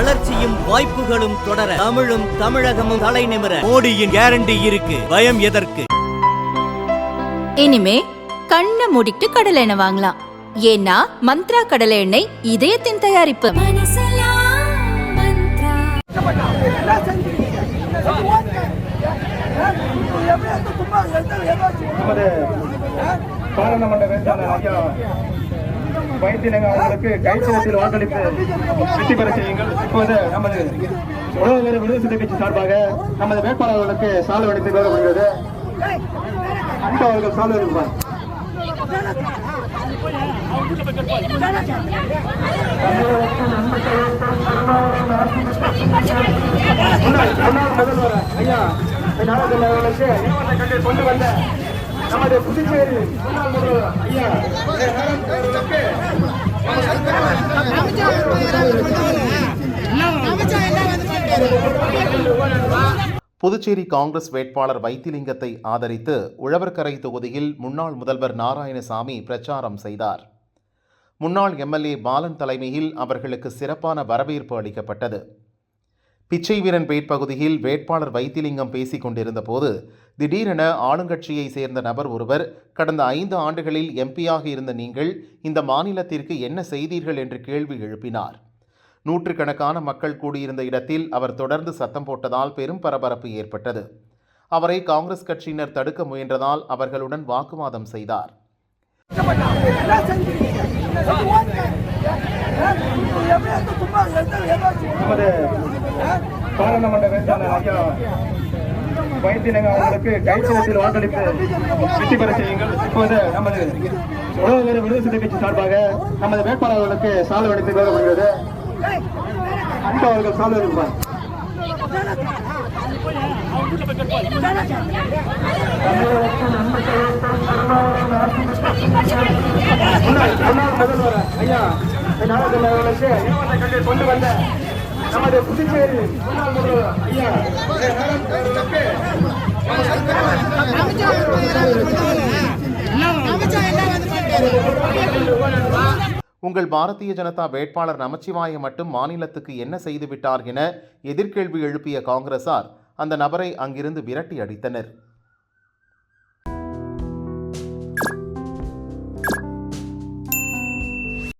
வளர்ச்சியும் வாய்ப்புகளும் தொடர தமிழும் தமிழகமும் தலை நிமிர மோடியின் கேரண்டி இருக்கு. பயம் எதற்கு? இனிமே கண்ணை மூடிட்டு கடலை எண்ணெய் வாங்கலாம். ஏன்னா மந்த்ரா கடலை எண்ணெய் இதயத்தின் தயாரிப்பு. பாராளுமன்ற வேட்பாளர் ஐயா வைத்திலிங்கம் அவர்களுக்கு கைச்சின்னத்தில் வாக்களித்து வெற்றி பெற செய்யுங்கள். இப்போது நமது உலக விடுதலை சிறுத்தை கட்சி சார்பாக நமது வேட்பாளர்களுக்கு சால்வை அளித்து வேறுபடுகிறது. அன்பு அவர்கள் சால்வை அளிப்பார். முன்னாள் முதல்வர் ஐயா அவர்களுக்கு கொண்டு வந்த நமது புதுச்சேரி முன்னாள் முதல்வர் ஐயா புதுச்சேரி காங்கிரஸ் வேட்பாளர் வைத்திலிங்கத்தை ஆதரித்து உழவர்கரை தொகுதியில் முன்னாள் முதல்வர் நாராயணசாமி பிரச்சாரம் செய்தார். முன்னாள் எம்எல்ஏ பாலன் தலைமையில் அவர்களுக்கு சிறப்பான வரவேற்பு அளிக்கப்பட்டது. பிச்சைவீரன்பேட் பகுதியில் வேட்பாளர் வைத்திலிங்கம் பேசிக் கொண்டிருந்த போது திடீரென ஆளுங்கட்சியை சேர்ந்த நபர் ஒருவர், கடந்த 5 ஆண்டுகளில் எம்பியாக இருந்த நீங்கள் இந்த மாநிலத்திற்கு என்ன செய்தீர்கள் என்று கேள்வி எழுப்பினார். நூற்றுக்கணக்கான மக்கள் கூடியிருந்த இடத்தில் அவர் தொடர்ந்து சத்தம் போட்டதால் பெரும் பரபரப்பு ஏற்பட்டது. அவரை காங்கிரஸ் கட்சியினர் தடுக்க முயன்றதால் அவர்களுடன் வாக்குவாதம் செய்தார். பாராளுமன்ற வேட்பாளர் ஐயா வைத்திலிங்கம் அவர்களுக்கு கைச்சின்னத்தில் வாக்களித்து வெற்றி பெற செய்யுங்கள். இப்போது நமது உலக விடுதலை சிறுத்தை கட்சி சார்பாக நமது வேட்பாளர்களுக்கு சால்வை அளித்து வேறுபடுகிறது. அன்பு அவர்கள் சால்வை அளிப்பார். முன்னாள் முதல்வர் ஐயா அவர்களுக்கு கொண்டு வந்த நமது புதுச்சேரி முன்னாள் முதல்வர் ஐயா உங்கள் பாரதிய ஜனதா வேட்பாளர் நமச்சிவாயம் மட்டும் மாநிலத்துக்கு என்ன செய்துவிட்டார் என எதிர்கேள்வி எழுப்பிய காங்கிரசார் அந்த நபரை அங்கிருந்து விரட்டி அடித்தனர்.